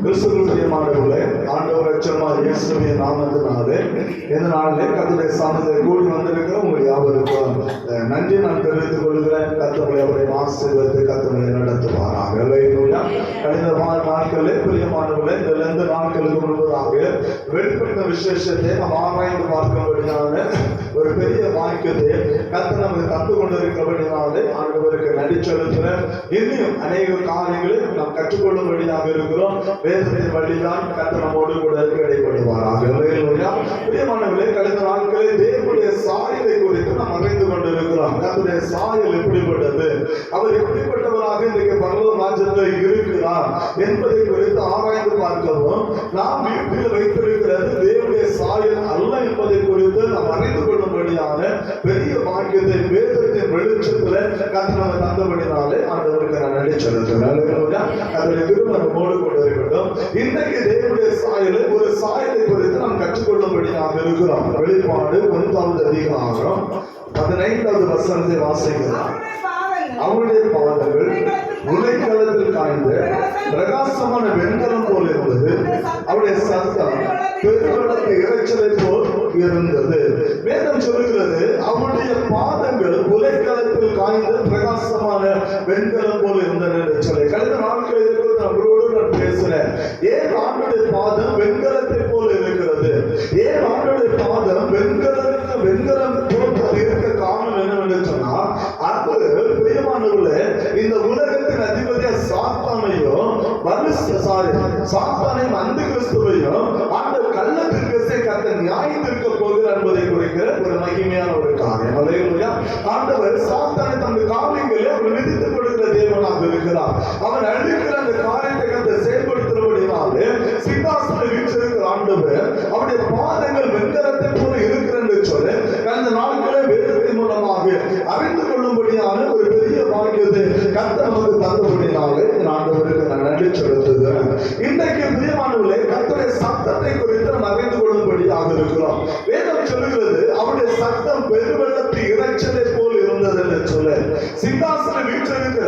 கிறிஸ்துவியமானவர்களே, ஆண்டவர் ரட்சகர் இயேசுவின் நாமத்தினாலே இந்த நாளிலே கர்த்தருடைய சமூகத்தில் கூடி வந்திருக்கிற உங்கள் யாவருக்கும் நன்றி நான் தெரிவித்துக் கொள்கிறேன். கர்த்தர் அவரை ஆசீர்வதித்து கர்த்தரை நடத்துவாராக. கடந்த நாட்களிலே பிரியமானவர்களே, இந்த 2 நாட்களுக்கு முன்பதாக வெளிப்பட்ட விசேஷத்தை நாம் ஆராய்ந்து பார்க்கும்படியான ஒரு பெரிய வாக்கியத்தை கர்த்தர் நமக்கு தந்து கொண்டிருக்கிறபடினாலே ஆண்டவருக்கு நன்றி செலுத்துகிறேன். இன்னும் அநேக காரியங்களை நாம் கற்றுக்கொள்ளும்படியாக இருக்கிறோம். வேதத்தின் வழிதான் கர்த்தர் நம்மோடு கூட இடைப்படுவாராக. பிரியமானவர்களே, கடந்த நாட்களில் தேவனுடைய சாயலை குறித்து நாம் அறிந்து கொண்டிருக்கிறோம். கர்த்தருடைய சாயல் எப்படிப்பட்டது, அவர் எப்படிப்பட்டவராக இன்றைக்கு பரலோக ராஜ்யத்தில் இருக்கிறார் என்பதை குறித்து ஆராய்ந்து பார்க்கவும், நாம் வீட்டில் வைத்திருக்கிறது தேவனுடைய சாயல் அல்ல என்பதை குறித்து நாம் அறிந்து கொள்ளும்படியான பெரிய பாக்கியத்தை வேதத்தின் வெளிச்சத்தில் கர்த்தர் நமக்கு தந்தபடினாலே ஆண்டவருக்கு நான் நன்றி செலுத்துகிறேன். அதனுடைய கிருபை நம்மோடு கொண்டு இருக்கட்டும். இன்றைக்கு தேவனுடைய சாயலை ஒரு சாயலை குறித்து நாம் கற்றுக்கொள்ளும்படியாக இருக்கிறோம். வெளிப்பாடு 1வது அதிகாரம் 15வது வசனத்தை வாசிக்கலாம். அவருடைய பாதங்கள் உலைக்களத்தில் காய்ந்த பிரகாசமான வெண்கலம் போல் இருந்தது. அவருடைய சத்தம் பெருவெள்ளத்து இரைச்சலை போல் இருந்தது. வேதம் சொல்லுகிறது, அவருடைய பாதங்கள் உலைக்களத்தில் காய்ந்த பிரகாசமான வெண்கலம் போல் இருந்தது என்று சொல்லி கடந்த நாட்களில் நம்மளோடு நான் பேசுறேன். ஏன் ஆண்டுடைய பாதம் வெண்கலத்தை போல இருக்கிறது? ஏன் ஆண்டுடைய பாதம் வெண்கலம் போல் இருக்க காரணம் என்னவென்று சொன்னால், அது பிரியமானவர்களே, இந்த உலகத்தின் அதிபதியா சாத்தானையும் சாத்தானையும் அந்த கிறிஸ்துவையும் ஆண்டு கள்ளத்திற்கு கர்த்தர் நியாயத்திற்க போகிறார் என்பதை குறிக்கிற ஒரு மகிமையான ஒரு காரியம். அல்லேலூயா. ஆண்டவர் சாத்தானை தனது காரியங்களை அவர் விதித்துக் கொடுக்கிற தேவனாக இருக்கிறார். அவன் அழிக்கிற அந்த காரியத்தை கர்த்தர் செயல்படுத்துகிறபடினாலே சிங்காசனம் வீற்றிருக்கிற ஆண்டவர் அவருடைய பாதங்கள் வெண்கலத்தை போல இருக்கிற என்று சொல்லி கடந்த நாட்களே வேதத்தின் மூலமாக அறிந்து கொள்ளும்படியான ஒரு பெரிய பாக்கியத்தை கர்த்தர் நமக்கு தந்தபடினாலே ஆண்டவருக்கு நான் நன்றி செலுத்துகிறேன். இன்றைக்கு பிரியமானவர்களே, கர்த்தருடைய சத்தத்தை குறித்து நாம் அறிந்து கொள்ளும்படியாக இருக்கிறோம். வேதம் சொல்லுகிறது, அவருடைய சத்தம் பெருவெள்ளத்து இரைச்சலை போல் இருந்தது என்று சொல்ல சிங்காசனம் வீற்றிருக்கிற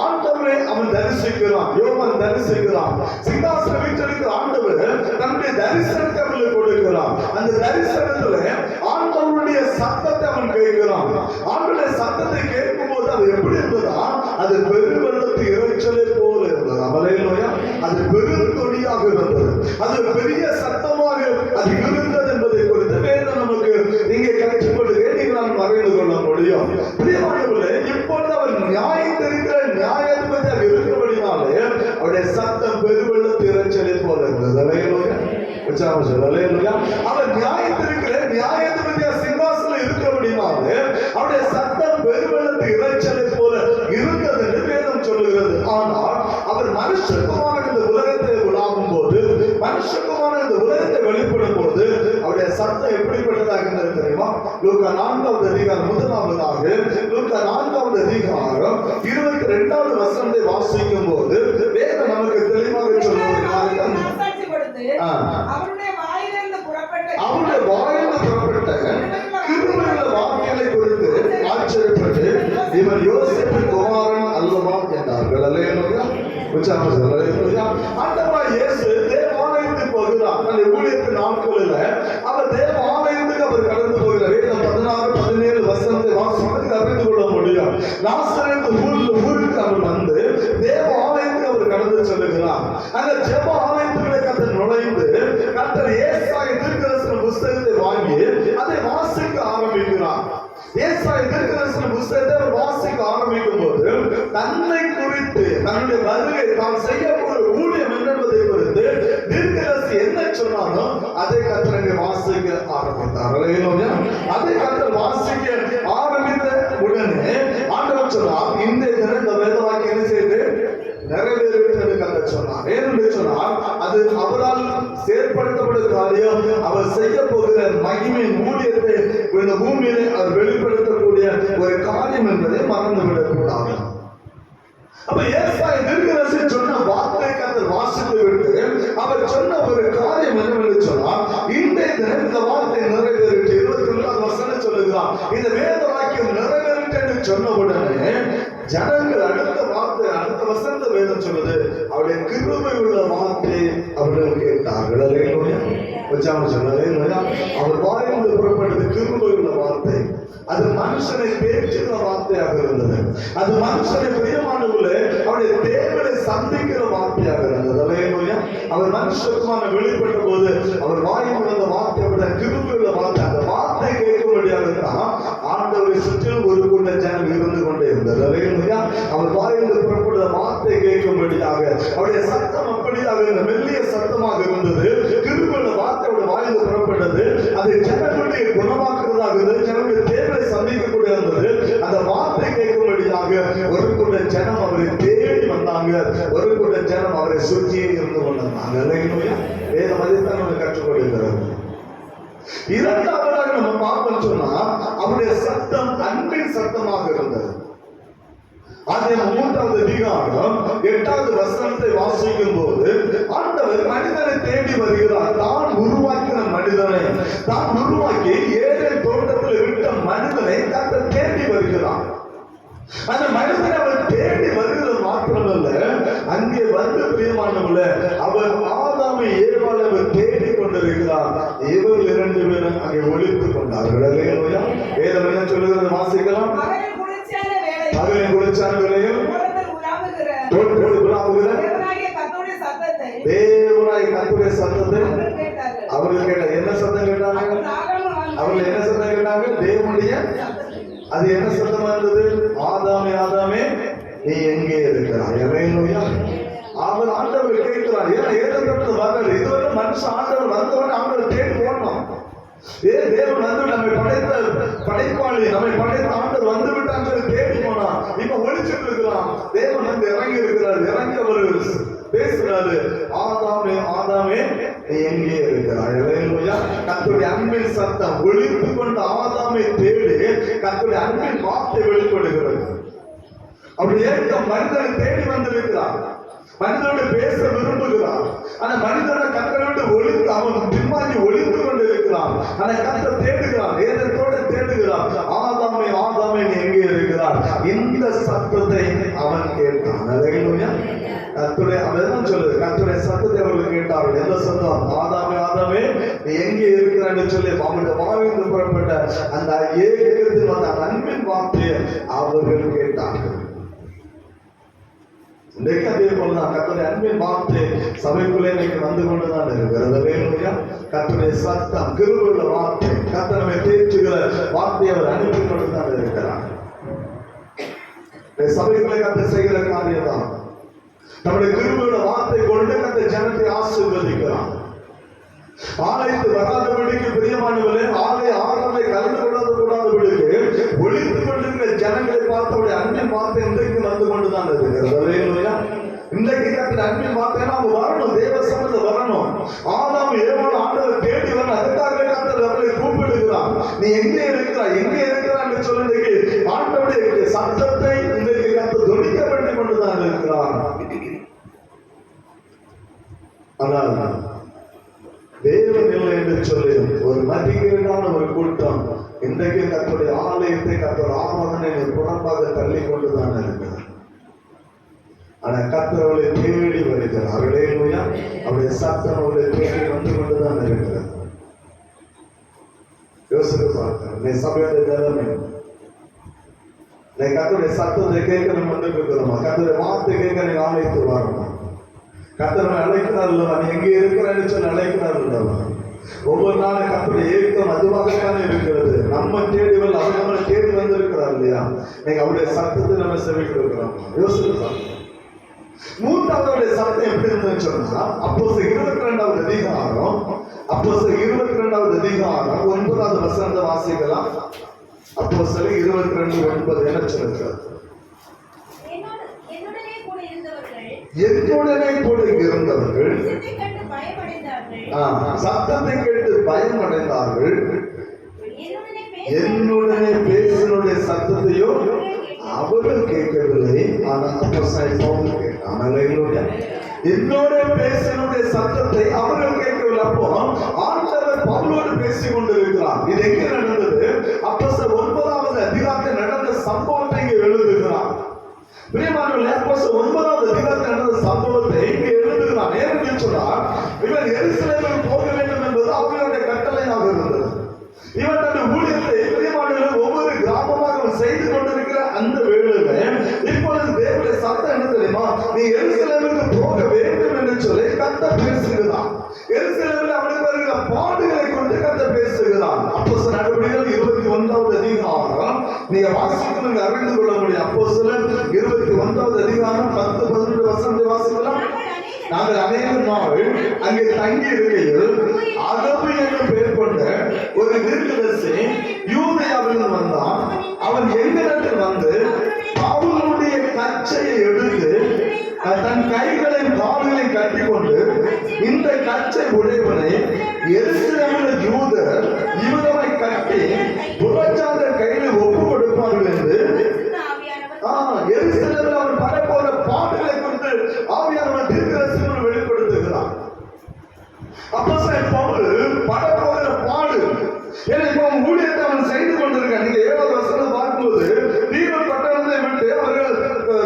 ஆண்டவரை அவன் தரிசிக்கிறான். யோவான் தரிசிக்கிறான். சிங்காசனம் வீற்றிருக்கிற ஆண்டவர் தன்னுடைய தரிசனத்தை அவனுக்கு கொடுக்கிறான். அந்த தரிசனத்துல ஆண்டவருடைய சத்தத்தை அவன் கேட்கிறான். ஆண்டவருடைய சத்தத்தை கேட்கும் போது அது எப்படி இருந்ததா? அது பெருவெள்ளத்து இரைச்சலை போல இருந்தது. அல்லேலூயா. அது பெருந்தொனியாக இருந்தது. அது பெரிய சத்தமாக அது இருந்தது என்பதை குறித்து வேதம் நமக்கு இங்கே கற்றுக்கொள்ளுங்க. நீங்கள் அறிந்து கொள்ள முடியும். பிரியமானவர்களே, இப்பொழுது அவர் நியாயத்திருக்கிற நியாயாதிபதியாக இருக்கிறபடினாலே அவருடைய சத்தம் பெருவெள்ளத்து இரைச்சலை போல இருந்தது. அல்லேலூயா. அவர் நியாயத்திருக்கிற நியாயாதிபதியா சிங்காசனம் இருக்கிறபடினாலே அவருடைய சத்தம் பெருவெள்ளத்து இரைச்சலை போல இருந்தது என்று வேதம் சொல்லுகிறது. ஆனால் அவர் மனுஷகுமாரன் இந்த உலகத்தை உலாவும் போது, மனுஷகுமாரன் இந்த உலகத்தை வெளிப்படும் போது அவருடைய சத்தம் எப்படிப்பட்டதாக இருந்தது தெரியுமா? லூக்கா 4வது அதிகாரம் முதலாவதாக லூக்கா 4வது அதிகாரம் 22வது வசனத்தை வாசிக்கும் போது வேதம் நமக்கு தெளிவாக சொல்லுவது, அவருடைய வாயிலிருந்து புறப்பட்ட கிருபையுள்ள வார்த்தைகளை குறித்து ஆச்சரியப்பட்டு இவர் யோசேப்பின் குமாரன் அல்லவா என்றார்கள். அல்லேலூயா. ஆண்டவராகிய இயேசு தேவாலயத்துக்கு போகிறார். அந்த ஊழியத்தின் நாட்களில் அவர் தேவாலயத்துக்கு அவர் கடந்து போகிறார். வேதம் 16, 17 வசனத்தை வாசிப்பதற்கு அறிந்து கொள்ள முடியும். நாசரேத்து ஊருக்கு அவர் வந்து தேவாலயத்துக்கு அவர் கடந்து செல்லுகிறார். அந்த ஜெப ஆலயத்துக்குள்ளே கர்த்தர் நுழைந்து கர்த்தர் ஏசாயா தீர்க்கதரிசன புத்தகத்தை வாங்கி அதை வாசிக்க ஆரம்பிக்கிறார். ஏசாயா தீர்க்கதரிசன புத்தகத்தை அவர் வாசிக்க ஆரம்பிக்கும் போது தன்னை குறித்து, தன்னுடைய வருகை, தான் செய்யக்கூடிய ஊழியம் என்பதை குறித்து தீர்க்கதரிசி என்ன சொன்னாலும் அதை கர்த்தர் வாசிக்க ஆரம்பித்தார். அல்லேலூயா. அதை கர்த்தர் வாசிக்க ஆரம்பித்த உடனே ஆண்டவர் சொன்னார், இந்த தினம் இந்த வேத வாக்கியம் என்ன செய்து நிறைவேறிவிட்டது கர்த்தர் சொன்னார். ஏனென்று சொன்னால், அது அவரால் செயற்படுத்தப்படும் காரியம். அவர் செய்ய போகிற மகிமை ஊழியத்தை இந்த பூமியிலே அவர் வெளிப்படுத்தக்கூடிய ஒரு காரியம் என்பதை மறந்துவிடக் கூடாது. அப்ப ஏசாயா தீர்க்கதரிசி சொன்ன வார்த்தை கர்த்தர் வாசித்து விட்டு அவர் சொன்ன ஒரு காரியம் என்னவென்று சொன்னால், இன்றைய தினம் இந்த வார்த்தை நிறைவேறிட்டு 22வது வசனம் சொல்லுகிறார். இந்த வேத வாக்கியம் நிறைவேறிட்டு என்று சொன்ன உடனே ஜனங்கள் அடுத்த வார்த்தை, அடுத்த வசனத்தை வேதம் சொல்லுது, அவருடைய கிருபை உள்ள வார்த்தை அவர் வாயிலிருந்து புறப்பட்டது கிருபையுள்ள வார்த்தை. அது மனுஷனை பேச்சுகிற வார்த்தையாக இருந்தது. அது மனுஷனை பிரியமானவர்களே அவருடைய தேவனை சந்திக்கிற வார்த்தையாக இருந்தது. அல்லேலூயா. அவர் மனுஷத்துவமான வெளிப்பட்ட போது அவர் வாயில் வந்த வார்த்தை விட கிருபையுள்ள வார்த்தை. அந்த வார்த்தை கேட்கும்படியாக தான் ஆண்டவரை சுற்றிலும் ஒரு கூட்ட ஜனம் இருந்து கொண்டே இருந்தது. அல்லேலூயா. அவர் வாயிலிருந்து புறப்படுற வார்த்தை கேட்கும்படியாக அவருடைய சத்தம் அப்படியாக இருந்த மெல்லிய சத்தமாக இருந்தது. கிருபையுள்ள வார்த்தையோட வாயிலிருந்து புறப்பட்டது. அது ஜனங்களுடைய குணமாக்குறதாக இருந்தது. ஜனங்களுடைய தேவனை சந்திக்கக்கூடிய இருந்தது. அந்த வார்த்தை கேட்கும்படியாக ஒரு கூட்ட ஜனம் அவரை தேடி வந்தாங்க. ஒரு கூட்ட ஜனம் அவரை சுற்றியே இருந்து கொண்டிருந்தாங்க. அல்லேலூயா. வேத மதித்தான் நம்ம கற்றுக் கொடுக்கிறது. இரண்டாவதாக நம்ம பார்ப்போம் சொன்னா அவருடைய சத்தம் அன்பின் சத்தமாக இருந்தது. ஆதியாகமம் 3வது அதிகாரம் 8வது வசனத்தை வாசிக்கும் போது ஆண்டவர் மனிதனை தேடி வருகிறார். தான் உருவாக்கின மனிதனை, தான் உருவாக்கி ஏதேன் தோட்டத்தில் விட்ட மனிதனை கர்த்தர் தேடி வருகிறார். அந்த மனிதனை அவர் தேடி வருகிறது மாத்திரமல்ல, அங்கே வந்து பிரியமானவர்களே அவர் ஆதாமை ஏவாளை அவர் தேடி கொண்டிருக்கிறார். இவர்கள் 2 பேரும் அங்கே ஒளித்துக் கொண்டார்கள். அல்லேலூயா. வேதம் என்ன சொல்லுகிறது வாசிக்கலாம். பகலின் குளிர்ச்சியான வேளையில் தேவனாகிய கர்த்தருடைய சத்தத்தை அவர்கள் கேட்டாங்க. என்ன சத்தம் கேட்டாங்க? அவர்கள் என்ன சத்தம் கேட்டாங்க? தேவனுடைய. அது என்ன சத்தமா இருந்தது? ஆதாமே ஆதாமே நீ எங்கே இருக்கிறாய்? அல்லேலூயா. அவர் ஆண்டவர் கேட்கிறார். ஏன்னா ஏதோ வரல. இதுவரை மனுஷன் ஆண்டவர் வந்தவன் ஆண்டவர் தேடி போடணும். தேவன் வந்து நம்மை படைத்த படைப்பாளி, நம்மை படைத்த ஆண்டவர் வந்து விட்டாங்க தேடி போனா. இப்ப ஒளிச்சுட்டு இருக்கிறான். தேவன் வந்து இறங்கி இருக்கிறார். இறங்கி அவர் பேசுறாரு. ஆதாமே ஆதாமே எங்கே இருக்கிறாய்? அல்லேலூயா. கர்த்தருடைய அன்பின் சத்தம் ஒளித்து கொண்ட ஆதாமை தேடி கர்த்தருடைய அன்பின் வார்த்தை வெளிப்படுகிறது. அப்படி ஏற்க மனிதனை தேடி வந்திருக்கிறார். மனிதனோடு பேச விரும்புகிறார். ஆனா மனிதனை கர்த்தரோடு ஒளித்து அவன் பின்வாங்கி ஒளித்து கொண்டு இருக்கிறான். ஆனா கர்த்தர் தேடுகிறான். ஏதத்தோடு தேடுகிறான். ஆதாமே ஆதாமே நீ எங்கே இருக்கிறார்? இந்த சத்தத்தை அவன் கேட்டான். அல்லேலூயா. கர்த்தருடைய அவன் சொல்லுது. கர்த்தருடைய சத்தத்தை அவர்கள் கேட்டார்கள். எந்த சத்தம்? ஆதாமே ஆதாமே நீ எங்கே இருக்கிறான்னு சொல்லி அவனுடைய வாயிலிருந்து புறப்பட்ட அந்த ஏகத்தில் வந்த அன்பின் வார்த்தையை அவர்கள் கேட்டார்கள். இன்றைக்கு அதே போலதான் கர்த்தருடைய அன்பின் வார்த்தை சபைக்குள்ளே இன்னைக்கு வந்து கொண்டுதான் இருக்கிறது. அல்லேலூயா. கர்த்தருடைய சத்தம் கிருபையுள்ள வார்த்தை, கர்த்தர் நம்மை தேற்றுகிற வார்த்தையை அவர் அனுப்பி கொண்டுதான் இருக்கிறார். சபைக்குள்ளே கர்த்தர் செய்கிற காரியம் தான் நம்முடைய கிருபையுள்ள வார்த்தை கொண்டு கர்த்தர் ஜனத்தை ஆசீர்வதிக்கிறார். ஆலயத்து வராதபடிக்கு பிரியமானவர்களே, ஆலய ஆராதனை கலந்து கொள்ளாதபடிக்கு ஒளித்து கொண்டிருக்கிற ஜனங்களை பார்த்தவருடைய அன்பின் வார்த்தை இன்றைக்கு வந்து கொண்டுதான் இருக்கிறது. அல்லேலூயா. இன்றைக்கு கர்த்தருடைய அன்பின் வார்த்தை அவங்க வரணும். தேவ சமூகத்தில் வரணும். ஆதாம் ஏவாள் ஆண்டவர் தேடி வரணும். அதுக்காகவே கர்த்தர் அவர்களை கூப்பிடுகிறார். நீ எங்கே இருக்கிறாய்? எங்கே இருக்கிறாய் என்று சொல்லி ஆண்டவருடைய சத்தத்தை இன்றைக்கு கர்த்தர் துணிக்க வேண்டி கொண்டுதான் இருக்கிறார். ஆனால் தேவன் இல்லை என்று சொல்லி ஒரு மதிகீடான ஒரு கூட்டம் இன்றைக்கு கர்த்தருடைய ஆலயத்தை கர்த்தர் ஆராதனை புறம்பாக தள்ளி கொண்டுதான் இருக்கிறார். ஆனா கர்த்தர் அவளை தேடி வருகிறார். அல்லேலூயா. அவருடைய சத்தம் அவளை தேடி வந்து கொண்டுதான் இருக்கிறார். யோசித்து பார்க்கிறேன். நீ சபையோட நிலைமை, நீ கர்த்தருடைய சத்தத்தை கேட்க நம்ம வந்து இருக்கிறோமா? கர்த்தருடைய வார்த்தை கேட்க நீ ஆலயத்து வரணும். கர்த்தர் அழைக்கிறார் இல்லவா? நீ எங்கே இருக்கிறான்னு சொல்லி அழைக்கிறார் இல்லவா? ஒவ்வொரு நாளும் கர்த்தருடைய ஏக்கம் அதுவாகத்தானே இருக்கிறது. நம்ம தேடிவல் அவர் நம்மளை தேடி வந்திருக்கிறார் இல்லையா? நீங்க அவருடைய சத்தத்தை நம்ம செவிட்டு இருக்கிறோம். யோசிக்கலாம். 3வது சத்தம் எப்படி இருந்ததுன்னு சொன்னா அப்போஸ்தலர் 22வது அதிகாரம் 9வது வசனத்தை வாசிக்கலாம். அப்போஸ்தலர் 22:9 என்ன சொல்லுகிறது? என்னுடனே கூட இருந்தவர்கள் சத்தத்தை கேட்டு பயமடைந்தார்கள். என்னுடனே பேசினுடைய சத்தத்தையோ அவர்கள் கேட்கவில்லை. ஆனால் அப்போஸ்தலன் பவுல் கேட்டான். அல்லேலூயா. என்னோட பேசினுடைய சத்தத்தை அவர்கள் கேட்கவில்லை. அப்போ ஆண்டவர் பவுலோடு பேசிக் கொண்டிருக்கிறார். இது எங்க நடந்தது? அப்போஸ்தலர் 9வது அதிகாரத்தில் நடந்த சம்பவத்தை இங்கே எழுதுகிறார். பிரியமானவர்களே, அப்போஸ்தலர் 9வது அதிகாரத்தில் நடந்த சம்பவத்தை இங்கே எழுதுகிறார். ஏன்னு சொன்னால் இவன் எருசலேமுக்கு போக வேண்டும் என்பது எருசலேமில் அவனுக்கு வருகிற பாடுகளை கொண்டு கர்த்தர் பேசுகிறான். அப்போஸ்தலர் நடவடிக்கைகள் 21வது அதிகாரம் நீங்க வாசிக்கணும், அறிந்து கொள்ள முடியும். அப்போஸ்தலர் 21வது அதிகாரம் 10-11 வசனத்தை வாசிக்கலாம். நாங்கள் அநேக நாள் அங்கே தங்கி இருக்கையில் அகபு என்று பெயர் கொண்ட ஒரு தீர்க்கதரிசி யூதேயாவில் வந்தான். அவன் எங்களிடத்தில் வந்து பவுலுடைய கச்சையை எடுத்து தன் கைகளை கால்களை கட்டிக்கொண்டு, இந்த கச்சை உடையவனை எருசலேமில் யூதர் இவனை கட்டி புறஜாதியர் கையில் ஒப்பு கொடுப்பார்கள் என்று எருசலேமில் அவன் பரப்போற பாடுகளை கொண்டு ஆவியானவர் தீர்க்கதரிசிகள் வெளிப்படுத்துகிறார். அப்போஸ்தலன் பவுல் பரப்போற பாடு ஊழியத்தை அவன் செய்து கொண்டிருக்கான். நீங்க 7வது வசனத்தை பார்க்கும்போது தீரன் பட்டணத்தை விட்டு அவர்கள்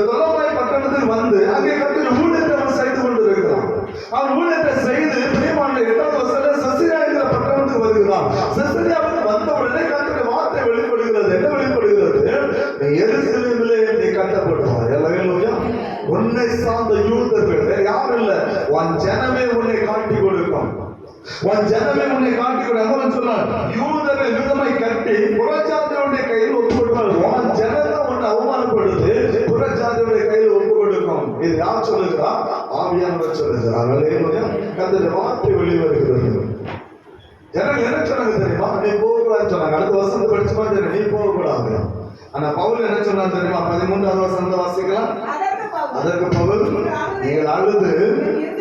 தொலமாய் பட்டணத்தில் வந்து அங்கே கட்டில் ஊழியத்தை அவன் செய்து கொண்டிருக்கிறான். அவன் ஊழியத்தை செய்து பிரியமான 8வது வசனத்தில் செசரியா என்கிற பட்டணத்துக்கு வருகிறான். செசரியாவுக்கு வந்த உடனே கர்த்தருடைய வார்த்தை வெளிப்படுகிறது. என்ன வெளிப்படுகிறது? எருசலேமிலே நீ கட்டப்படுவாய். அல்லேலூயா. உன்னை சார்ந்த யூதர்கள் வேற யாரும் இல்ல, உன் ஜனமே உன்னை காட்டி கொடுக்கும். உன் ஜனமே உன்னை காட்டி கொடுக்கும். சொன்னார், யூதர்கள் விதமை கட்டி புறஜாதியுடைய கையில் ஒப்பு கொடுப்பார்கள். உன் ஜனத்தை உன்னை அவமானப்படுத்தி புறஜாதியுடைய கையில் ஒப்பு கொடுக்கும். இது யார் சொல்லுகிறா? ஆவியானவர் சொல்லுகிறார். அல்லேலூயா. கர்த்தருடைய வார்த்தை வெளிவருகிறது. ஜனங்கள் என்ன சொன்னாங்க தெரியுமா? நீ போகக்கூடாதுன்னு சொன்னாங்க. அடுத்த வசனத்தை படிச்சு பார்த்து நீ போகக்கூடாது. ஆனா பவுல் என்ன சொன்னார் தெரியுமா? 13வது வசனத்தை வாசிக்கலாம். அதற்கு பவுல், நீங்கள் அழுது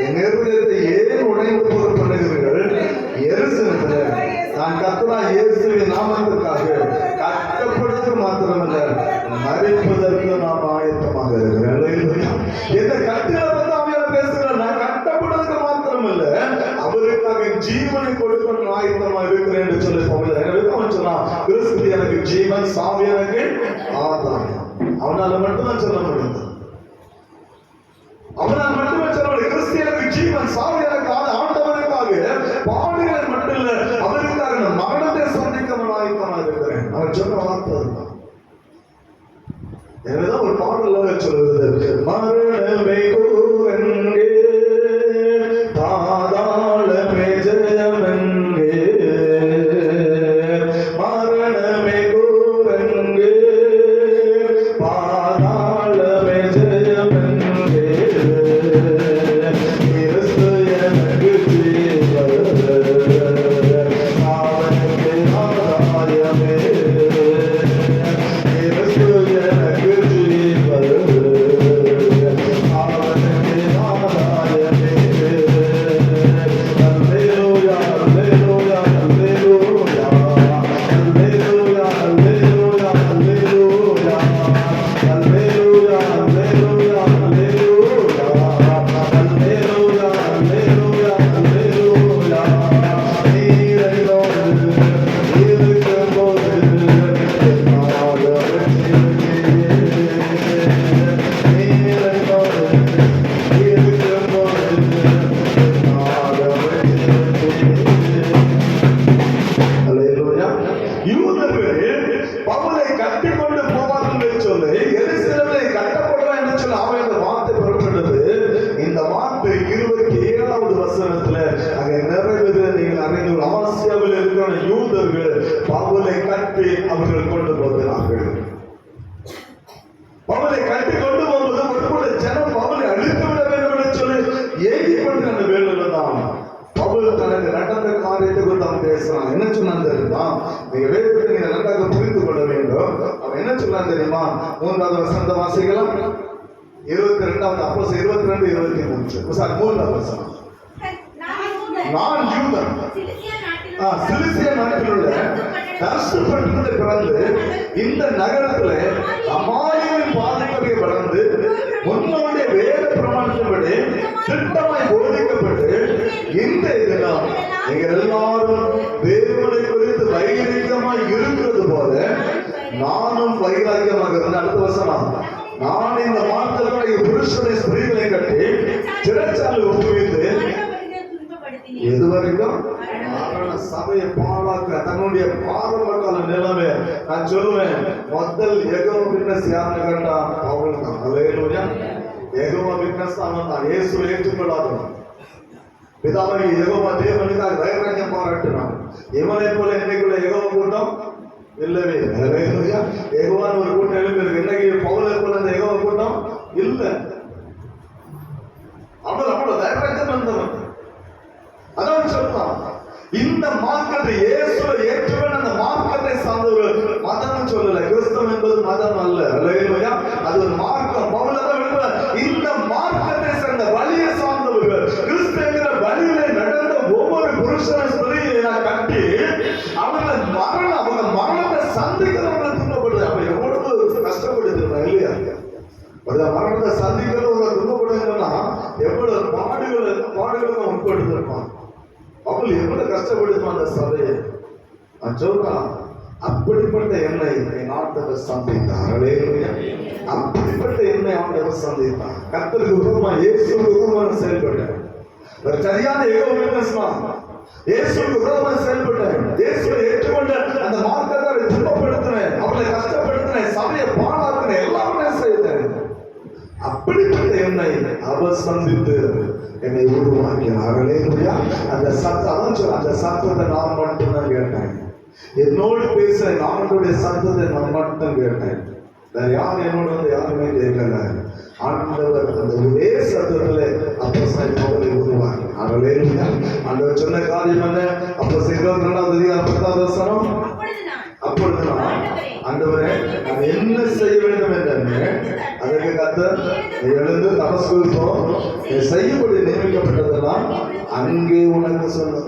என் இருதயத்தை ஏன் உடைந்து போக பண்ணுகிறீர்கள்? எருசலேமில் நான் கர்த்தராகிய இயேசுவின் நாமத்திற்காக கட்டப்படுவதற்கு மாத்திரமல்ல, மரிப்பதற்கு நாம் ஆயத்தமாக இருக்கிறேன். இந்த கட்டில வந்து அவன் பேசுகிறார். நான் கட்டப்படுவதற்கு மாத்திரமல்ல, அவருக்காக ஜீவனை கொடுக்க ஆயத்தமாக இருக்கிறேன் என்று சொல்லி பவுல். எனவே அவன் சொன்னான், கிறிஸ்து எனக்கு ஜீவன், சாவி எனக்கு ஆதாயம். அவனால மட்டும்தான் சொல்ல முடியும். அவனால் மட்டுமே சொல்ல முடியும். கிறிஸ்து எனக்கு ஜீவன், சாவி எனக்கு ஆண்டவருக்காக பாடுகளை மட்டும் இல்ல, அவருக்காக நான் மரணத்தை சந்திக்க ஆயத்தமாக இருக்கிறேன். அவன் சொன்ன வார்த்தை தான். எனவேதான் ஒரு பாடலாக சொல்லுகிறது, மரணமே கூறெங்கே பாதாளமே ஜெயமெங்கே, மரணமே கூறெங்கே பாதாளமே ஜெயமெங்கே, கிறிஸ்து எனக்கு ஜீவன், அவனுக்கு ஆதாயமே, கிறிஸ்து எனக்கு ஜீவன், அவனுக்கு ஆதாயமே. அல்லேலூயா, அல்லேலூயா, அல்லேலூயா, அல்லேலூயா, அல்லேலூயா, அல்லேலூயா, அல்லேலூயா, அல்லேலூயா, அல்லேலூயா, அல்லேலூயா, அல்லேலூயா. நீரையோடு இருக்கும்போது என்னால நீரையோடு இருக்கும்போது அல்லேலூயா. யூதர்கள் பவுலை கட்டிக்கொண்டு போவார்கள் என்று சொல்லி எருசலேமிலே கட்டப்படுவான் என்று சொல்லி அவன் இந்த வார்த்தை புறப்பட்டது. இந்த வார்த்தை 27வது வசனத்துல அங்கே நிறைவேற நீங்கள் அறிந்து ஆசியாவில் இருக்கிற யூதர்கள் பவுலை கட்டி அவர்கள் கொண்டு போகிறார்கள். பவுலை கட்டி கொண்டு போகும்போது ஒருபோது ஜனம் பவுலை அழித்து விட வேண்டும் என்று சொல்லி ஏகி கொண்டு அந்த வேலையில் தான் பவுல் தனக்கு நடந்த காரியத்தை குறித்து அவன் பேசுறான். என்ன சொன்னான் தெரியுமா? நீங்க வேதத்தை நீங்க நன்றாக புரிந்து கொள்ள வேண்டும். அவன் என்ன சொன்னான் தெரியுமா? 3வது வசனத்தை வாசிக்கலாம். 22வது அப்போஸ்தலர் 22-23 சாரி 3வது வசனம். நான் யூதன், சிலிசியா நாட்டில் உள்ள தர்சு பட்டணத்தில் பிறந்து இந்த நகரத்துல அமாலியின் பாதைப்பகை வளர்ந்து முன்னோடைய வேத பிரமாணத்தின்படி திட்டமாய் போதிக்கப்பட்டு இந்த இதெல்லாம் நீங்கள் எல்லாரும் தேவனை குறித்து வைராக்கியமாய் இருக்கிறது போல நானும் வைராக்கியமாக இருந்த. அடுத்த வசனம், நான் இந்த மாற்றங்களை புருஷனை ஸ்திரீகளை கட்டி சிறைச்சாலை ஒப்புவித்து எதுவரைக்கும் சபையை பாழாக்க தன்னுடைய பாரம்ப கால நிலைமை. நான் சொல்லுவேன், முதல் யெகோவா விட்னஸ் யாருன்னு கேட்டா அவன் தான். அல்லேலூயா. யெகோவா விட்னஸ் அவன் தான். இயேசு ஏற்றுக்கொள்ளாதவன். பிதாவாகிய யெகோவா தேவனுக்காக வைராக்கியம் பாராட்டினான். இவனை போல இன்னைக்குள்ள யெகோவா கூட்டம் இல்லவே இல்லை. யெகோவான்னு ஒரு கூட்டம் எழுப்பி இருக்கு. இன்னைக்கு பவுலை போல அந்த யெகோவா கூட்டம் இல்ல. அவன் அவ்வளவு வைராக்கியம் வந்தவன். அதான் சொல்றான், இந்த மார்க்கத்தை இயேசுவை ஏற்றுவன் அந்த மார்க்கத்தை சார்ந்தவர்கள். மதம் சொல்லல, கிறிஸ்தவம் என்பது மதம் அல்ல. அல்லேலூயா, அது ஒரு மார்க்கம். பவுலதான் விடுவார், இந்த மார்க்கத்தை சேர்ந்த வழியை சார்ந்தவர்கள். கிறிஸ்துங்கிற வழியிலே நடந்த ஒவ்வொரு புருஷன ஸ்திரீயை நான் கட்டி அவங்க மரணத்தை சந்திக்கிறவங்களை துன்பப்படுது. அப்ப எவ்வளவு கஷ்டப்படுது இல்லையா? மரணத்தை சந்திக்கிறவங்க துன்பப்படுதுன்னா எவ்வளவு பாடுகளுக்கு உட்படுத்திருப்பான். அவள் எவ்வளவு கஷ்டப்படுத்தும் அந்த சபையை. நான் சொல்றான், அப்படிப்பட்ட எண்ணெய் என் ஆண்டவர் சந்தித்தார். அப்படிப்பட்ட எண்ணெய் ஆண்டவர் சந்தித்தார். கர்த்தருக்கு விரோதமா இயேசுவுக்கு விரோதமாக செயல்பட்டார். சரியான இயேசுவுக்கு விரோதமாக செயல்பட்டார். இயேசுவை ஏற்றுக்கொண்ட அந்த மார்க்கத்தை துன்பப்படுத்தினேன், அவளை கஷ்டப்படுத்தினேன், சபையை பாழாக்கினேன், எல்லாமே செய்தேன். அப்படிப்பட்ட எண்ணெய் அவர் சந்தித்து என்னை உருவாக்கினார். அந்த சத்தம், அந்த சத்தத்தை நான் மட்டும்தான் கேட்டேன். என்னோடு பேசுற நானுடைய சத்தத்தை நான் மட்டும் கேட்டேன். வேற யாரும் என்னோட வந்து யாருமே கேட்கல. ஆண்டவர் அந்த ஒரே சத்தத்திலே அப்போஸ்தலனை பவுலை உருவாக்கினார். ஆண்டவர் சொன்ன காரியம் என்ன? அப்போஸ்தலர் 22ஆம் அதிகாரம் 10ஆவது வசனம். அப்பொழுது நான், ஆண்டவரே நான் என்ன செய்ய வேண்டும் என்று அதற்கு கர்த்தர், எழுந்து தமஸ்குவுக்கு போ, நீ செய்யப்படி நியமிக்கப்பட்டதெல்லாம் அங்கே உனக்கு சொன்ன.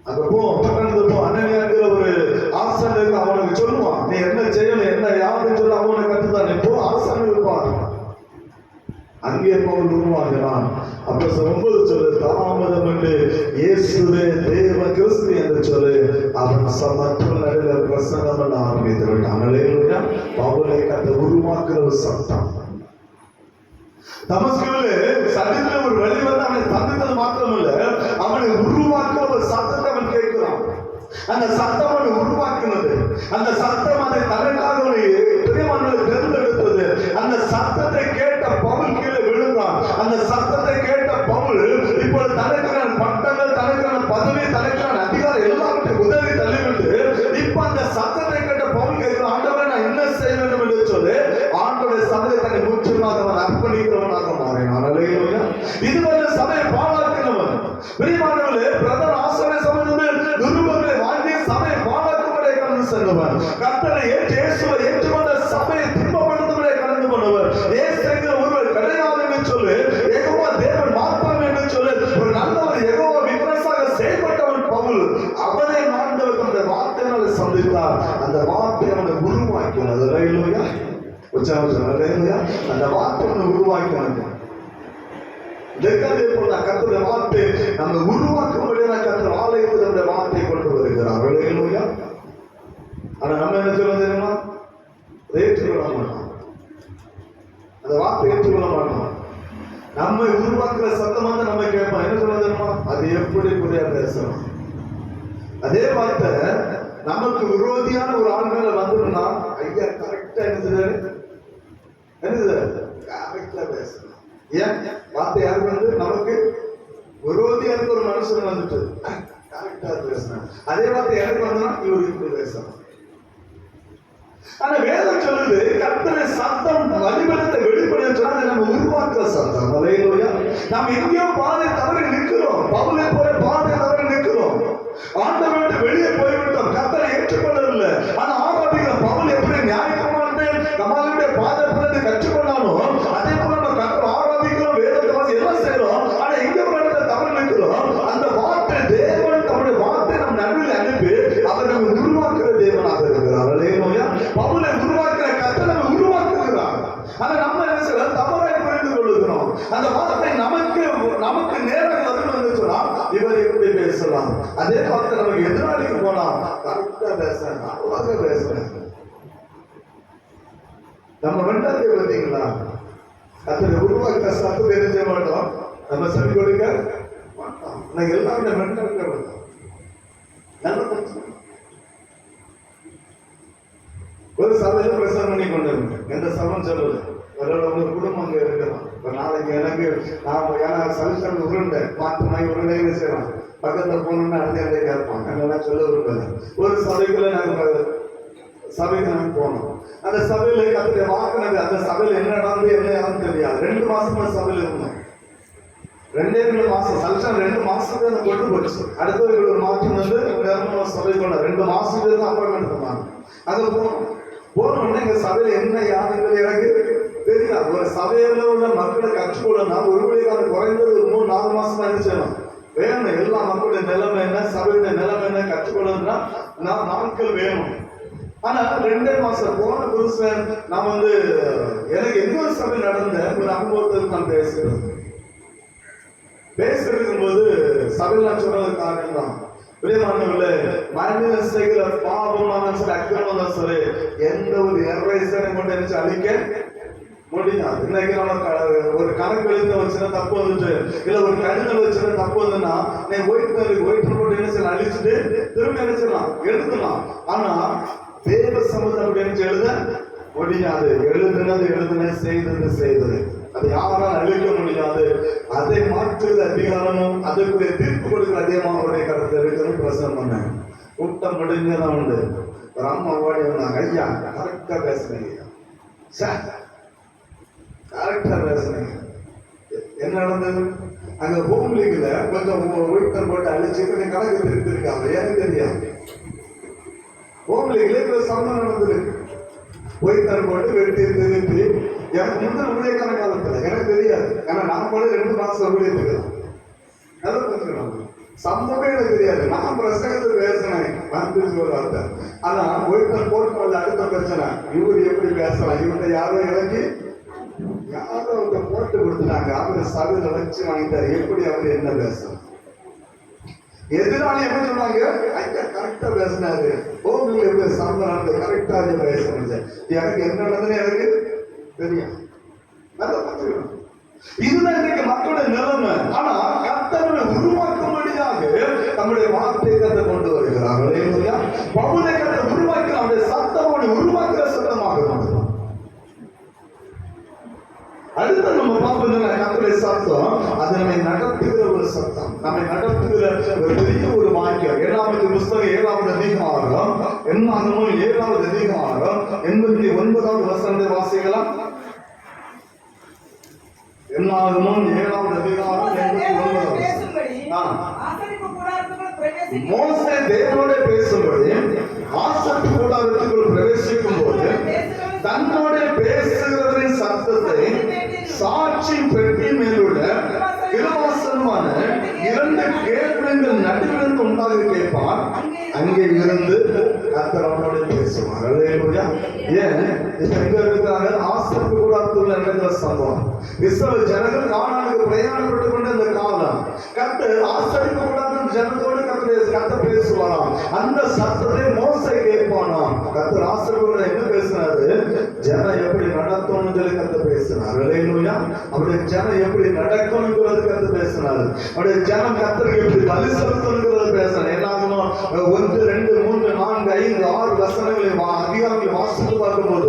அங்க போ, பட்டணத்துக்கு போ. அனனியாங்கிற ஒரு ஆசாரியனுக்கு அவனுக்கு சொல்லுவான், நீ என்ன செய்யணும், என்ன யாருன்னு சொல்ல அவனுக்கு கத்துதான். நீ போ, ஆசாரியன் இருப்பான். அங்கே பவுல் உருவாகிறான். அப்ப 9 சொல்லு, தாமதம் என்று இயேசுவே தேவ கிறிஸ்து என்று சொல்லு. அவன் மற்ற நடுவில் பிரசங்கம் பண்ண ஆரம்பித்து விட்டான். பவுலை கத்த உருவாக்குற ஒரு சத்தம். தமஸ்குவிலே சதித்துல ஒரு வழி வந்து அவனை சந்தித்தது மாத்திரமல்ல, அவனை உருவாக்குற ஒரு சத்தத்தை அவன் கேட்கிறான். அந்த சத்தம் அவனை உருவாக்குனது. அந்த சத்தம் அதை தனக்காக பிரியமானவர்களை தேர்ந்தெடுத்தது. அந்த சத்தத்தை கேட்ட பவுல் கீழே விழுந்தான். அந்த சத்தத்தை கேட்ட பவுல் இப்போது தனக்கான பட்டங்கள், தனக்கான பதவி, தனக்கான அதிகாரம் எல்லாவற்றையும் உதவி தள்ளிவிட்டு இப்ப அந்த சத்தத்தை கேட்ட பவுல் கேட்கிறான், ஆண்டவரை நான் என்ன செய்ய வேண்டும் என்று சொல்லி ஆண்டவருடைய சபையை தன்னை முற்றிலுமாக அவன் அர்ப்பணிக்கிறவனாக மாறினான். இதுவரை சபையை பாழாக்கினவன். பிரியமானவர்களே, பிரதான ஆசிரியர் சபையிலிருந்து நிருபங்களை வாங்கி சபையை பாழாக்கும்படியே கடந்து சென்றவன். கர்த்தரை ஏற்று இயேசுவை ஏற்றுக்கொண்ட சபையை திரும்பப்படுத்தும்படியே கடந்து கொண்டவர். இயேசுங்கிற ஒருவர் கிடையாது என்று சொல்லி, யெகோவா தேவன் மாத்திரம் என்று சொல்லி ஒரு நல்ல ஒரு யெகோவா விட்னஸாக செயல்பட்டவன் பவுல். அவனை ஆண்டவர் தன்னுடைய வார்த்தையினால சந்தித்தார். அந்த வார்த்தை அவனை உருவாக்கினது. அல்லேலூயா, அல்லேலூயா. அந்த வார்த்தை அவனை உருவாக்கினது. கர்த்தருடைய வார்த்தை நம்ம உருவாக்கும்படியான கர்த்தர் ஆலயத்தில் நம்முடைய வார்த்தையை கொண்டு வருகிறார். அல்லேலூயா. ஆனா நம்ம என்ன சொல்ல தெரியுமா? ஏற்றுக்கொள்ள மாட்டோம். அந்த வார்த்தை ஏற்றுக்கொள்ள மாட்டோம். நம்மை உருவாக்குற சத்தம் வந்து நம்ம கேட்போம். என்ன சொல்ல தெரியுமா? அது எப்படி புரியா பேசணும். அதே வார்த்தை நமக்கு விரோதியான ஒரு ஆள் மேல வந்துடும்னா, ஐயா கரெக்டா என்னது கரெக்டா பேசணும். ஏன் வார்த்தை யாருக்கு வந்து நமக்கு விரோதியா இருக்க ஒரு மனுஷன் வந்துட்டு கரெக்டா பேசணும். அதே வார்த்தை எனக்கு வந்தா இவர் இப்படி பேசணும். ஆனா வேதம் சொல்லுது, கர்த்தருடைய சத்தம் வழிபடத்தை வெளிப்படைய சொன்னா நம்ம உருவாக்குற சத்தம். அல்லேலூயா. நாம் எங்கேயோ பாதை தவறி நிற்கிறோம். பவுலை போல பாதை தவறி நிற்கிறோம். ஆண்டவரை வெளியே போய்விட்டோம். கர்த்தரை ஏற்றுக்கொள்ளவில்லை. ஆனா ஆராதிக்கிற பவுல் எப்படி நியாயமானது நம்மளுடைய பாதை போல கற்றுக்கொண்டானோ அதே போல நம்ம கர்த்தர் ஆராதிக்கிறோம், வேதத்தை எல்லாம் செய்யறோம். ஆனா எங்க போல தவறு நிற்கிறோம். அந்த வார்த்தை தேவன் தம்முடைய வார்த்தை நம் நடுவில் அனுப்பி அவர் நம்ம உருவாக்குற தேவனாக இருக்கிறார். அல்லேலூயா. பவுலை உருவாக்குற கர்த்தர் நம்ம உருவாக்குகிறார். ஆனா நம்ம என்ன செய்யறோம்? தவறாய் புரிந்து கொள்ளுகிறோம். அந்த வார்த்தை நமக்கு நேரம் வரும் என்று சொன்னா இவர் எப்படி பேசலாம். அதே வார்த்தை நமக்கு எதிராளிக்கு போனா கரெக்டா பேசுறேன், அழகாக பேசுறேன். நம்ம மென்டாலிட்டி பார்த்தீங்களா? கர்த்தரை உருவாக்குற சத்தத்தை என்ன செய்ய மாட்டோம், நம்ம சொல்லி கொடுக்க மாட்டோம். எல்லாருடைய மென்டாலிட்டி மாட்டோம். நல்ல ஒரு சபையில பிரசங்கம் பண்ணி கொண்டு எந்த சபம் சொல்லுது, அவரோட உங்க குடும்பம் அங்க இருக்கலாம். இப்ப நாளைக்கு எனக்கு ஏன்னா சலுசல் உருண்டை மாற்று மாதிரி உருண்டைன்னு செய்யலாம். பக்கத்துல போகணும்னு அடுத்த கேட்பான். அதெல்லாம் சொல்ல விரும்பல. ஒரு சபைக்குள்ள நாங்க போனோம். அந்த சபையில கத்துடைய வாக்குனது, அந்த சபையில என்ன நடந்து என்ன யாரும் தெரியாது. 2 மாசமா சபையில இருந்தோம். 2 மாசம் சலுசல் 2 மாசத்துக்கு அந்த கொண்டு போச்சு. அடுத்தவர்கள் ஒரு மாற்றம் வந்து சபை கொண்ட 2 மாசத்துக்கு தான் அப்புறம் பண்ணாங்க. அங்க போனோம்னா எங்க சபையில என்ன யாருங்கிறது எனக்கு தெரியாது. ஒரு சபையில உள்ள மக்களை கற்றுக்கொள்ளனா ஒரு வழிக்கான குறைந்தது 3-4 மாசமா இருந்துச்சு. வேணும் எல்லா மக்களுடைய நிலைமை என்ன, சபையுடைய நிலைமை என்ன கற்றுக்கொள்ளணும்னா நாட்கள் வேணும். ஆனா 2 மாசம் போன புதுசுல நான் வந்து எனக்கு இன்னொரு சபை நடந்த ஒரு அனுபவத்தில் நான் பேசிருக்கும் போது சபையில் நான் சொன்னது காரணம் தான். பிரியமானவர்களே, மனிதன் செய்கிற பாவமான சொல்லி அக்கிரமம் சொல்லி எந்த ஒரு எரேசரை கொண்டு நினைச்சு அழிக்க முடியாது. இன்னைக்கு நம்ம ஒரு கணக்கு எழுத வச்சுன்னா தப்பு வந்துட்டு, இல்ல ஒரு கடிதம் வச்சுன்னா தப்பு வந்துன்னா நீ ஒயிட் போட்டு என்ன செய்யலாம், அழிச்சுட்டு திரும்ப என்ன செய்யலாம், எழுதலாம். ஆனா தேவ சமுதாயம் அப்படி நினைச்சு எழுத முடியாது. எழுதுனது செய்தது அது யாரால் அழிக்க முடியாது. அதை மாற்றுவது அதிகாரமும் அதுக்குரிய தீர்ப்பு கொடுக்கிற அதிகமாக கருத்து இருக்குன்னு பிரசனம் பண்ணேன். கூட்டம் முடிஞ்சதான் உண்டு. ஒரு அம்மா ஓடி வந்தாங்க, ஐயா கரெக்டா பேசுனீங்க, கரெக்டா பேசுனீங்க. என்ன நடந்தது? அங்க ஹோம் லீக்ல கொஞ்சம் ஒயிட்டர் போட்டு அழிச்சு கணக்கு திருத்திருக்காங்க. எனக்கு தெரியாது. ஹோம் லீக்ல சம்பளம் நடந்தது. ஒயிட்டர் போட்டு வெட்டி திருப்பி எனக்கு முந்தின ஊழியக்கான காலத்துல எனக்கு தெரியாது. ஏன்னா நான் கூட 2 மாசம் ஊழியத்துக்கலாம் சம்பவமே எனக்கு தெரியாது. நான் பிரசங்கத்துக்கு பேசினேன் வந்துச்சு ஒரு வார்த்தை. ஆனா ஒயிட்டர் போட்டு அடுத்த பிரச்சனை, இவரு எப்படி பேசலாம், இவங்க யாரோ இறங்கி யாரோ அவங்க போட்டு கொடுத்துட்டாங்க. அவரு சபையில வச்சு வாங்கிட்டாரு. எப்படி அவரு என்ன பேசலாம்? எதிராளி என்ன சொன்னாங்க, ஐயா கரெக்டா பேசினாரு, உங்களுக்கு எப்படி சம்பளம் கரெக்டா பேசுறேன். எனக்கு என்ன நடந்ததுன்னு எனக்கு தெரியும். இதுதான் இன்னைக்கு மக்களுடைய நிலைமை. ஆனா கர்த்தரை உருவாக்கும்படியாக நம்முடைய வார்த்தையை கத்த கொண்டு வருகிறார்கள். பவுலை கத்த உருவாக்கி நம்முடைய சத்தமோடு உருவாக்குற சத்தமாக. அடுத்த நம்ம பார்ப்போம், கர்த்தருடைய சத்தம் அது நம்மை நடத்துகிற ஒரு சத்தம், நம்மை நடத்துகிற ஒரு பெரிய ஒரு வாக்கியம். 7வது புஸ்தகம் 7வது அதிகாரம், என்னாகமம் 7வது அதிகாரம் 89வது வசனத்தை வாசிக்கலாம். என்னாகமம் 7வது அதிகாரம் 89வது வசனம். மோசே தேவனோட பேசும்படி ஆசரிப்பு கூடாரத்துக்குள் பிரவேசிக்கும் போது தன்னோட பேசுகிறவரின் சத்தத்தை சாட்சி பெட்டி மேலுள்ள இலவசமான 2 கேட்பங்கள் நடுவில் உண்டாக கேட்பார். அங்கே இருந்து கர்த்தர் அவனோட பேசுவார். அல்லேலூயா. ஏன் எங்க இருக்கிறாங்க? ஆசரிப்பு கூடாரத்துக்குள்ள நடக்கிற சம்பவம். இஸ்ரவேல் ஜனங்கள் கானானுக்கு பிரயாணப்பட்டு கொண்ட அந்த காலம் கர்த்தர் ஆசரிப்பு கூடாரம் ஜனத்தோடு கர்த்தர் பேசுவாராம். அந்த சத்தத்தை மோசே கேட்பானாம். கர்த்தர் ஆசரிப்பு என்ன பேசினாரு? ஜனம் எப்படி நடத்தணும்னு சொல்லி கர்த்தர் பேசினார். அல்லேலூயா. அவருடைய ஜனம் எப்படி நடக்கணுங்கிறது கர்த்தர் பேசினார். அவருடைய ஜனம் கர்த்தருக்கு எப்படி பலி செலுத்தணுங்கிறது பேசினார். எல்லாருமா 1, 2, 3, 4, 5, 6 வசனங்களை அதிகாரங்களை வாசித்து பார்க்கும்போது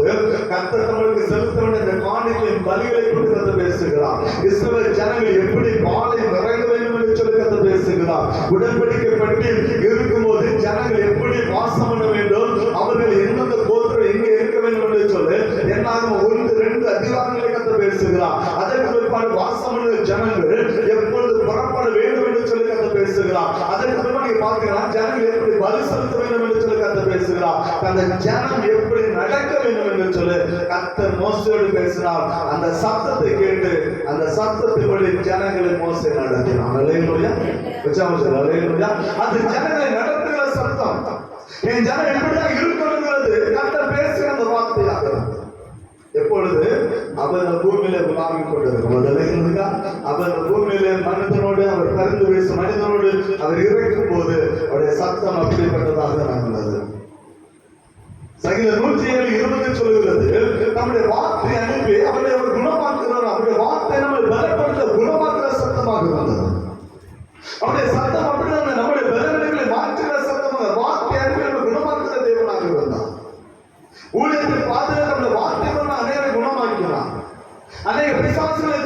கர்த்தர் நம்மளுக்கு செலுத்த வேண்டிய இந்த காணிக்கையின் பலிகளை கொண்டு கர்த்தர் பேசுகிறார். இஸ்ரவேல் ஜனங்கள் எப்படி பாலை விறக வேண்டும் என்று சொல்லி கர்த்தர் பேசுகிறார். உடன்படிக்கை பற்றி இருக்கும்போது ஜனங்கள் எப்படி வாசம் பண்ண வேண்டும், அவர்கள் எந்தெந்த கோத்திரம் எங்கே இருக்க வேண்டும் என்று சொல்லி என்னாகும் 1, 2 அதிகாரங்களை கர்த்தர் பேசுகிறார். அதற்கு பிற்பாடு வாசம் பண்ணுகிற ஜனங்கள் எப்பொழுது புறப்பட வேண்டும் என்று சொல்லி கர்த்தர் பேசுகிறார். அதற்கு பிற்பாடு நீங்க பார்க்கலாம் ஜனங்கள் எப்படி பலி செலுத்த வேண்டும் என்று சொல்லி கர்த்தர் பேசுகிறார். அந்த ஜனம் எப்படி நடக்க வேண்டும் என்று சொல்லி கர்த்தர் மோசேயோடு பேசினார். அந்த சத்தத்தை கேட்டு அந்த சத்தத்தின்படி ஜனங்களை மோசே நடத்தினார். அல்லேலூயா. அல்லேலூயா. அது ஜனங்களை நடத்துகிற சத்தம். என் ஜனம் எப்படியா இருக்கணுங்கிறது கர்த்தர் பேசுகிற அந்த வார்த்தையாக எப்பொழுது அவர் பூமியில உலாவிக் கொண்டிருக்கிறார். அவர் பூமியில மனிதனோடு அவர் பரிந்து பேசும் மனிதனோடு அவர் இருக்கும் போது அவருடைய சத்தம் அப்படிப்பட்டதாக நடந்தது. சங்கீதம் 107:20 சொல்லுகிறது, நம்முடைய வார்த்தை அனுப்பி அவரை அவர் குணமாக்குகிறார். அவருடைய வார்த்தை நம்மை பலப்படுத்த குணமாக்குற சத்தமாக இருந்தது. அவருடைய சத்தம் அப்படிதான் நம்முடைய பலவீனங்களை மாற்றுகிற சத்தமாக வார்த்தை அனுப்பி நம்ம குணமாக்குற தேவனாக இருந்தார். ஊழியத்தை பார்த்து நம்முடைய வார்த்தை கொண்டு அநேக குணமாக்கிறார். அநேக பிசாசுகளை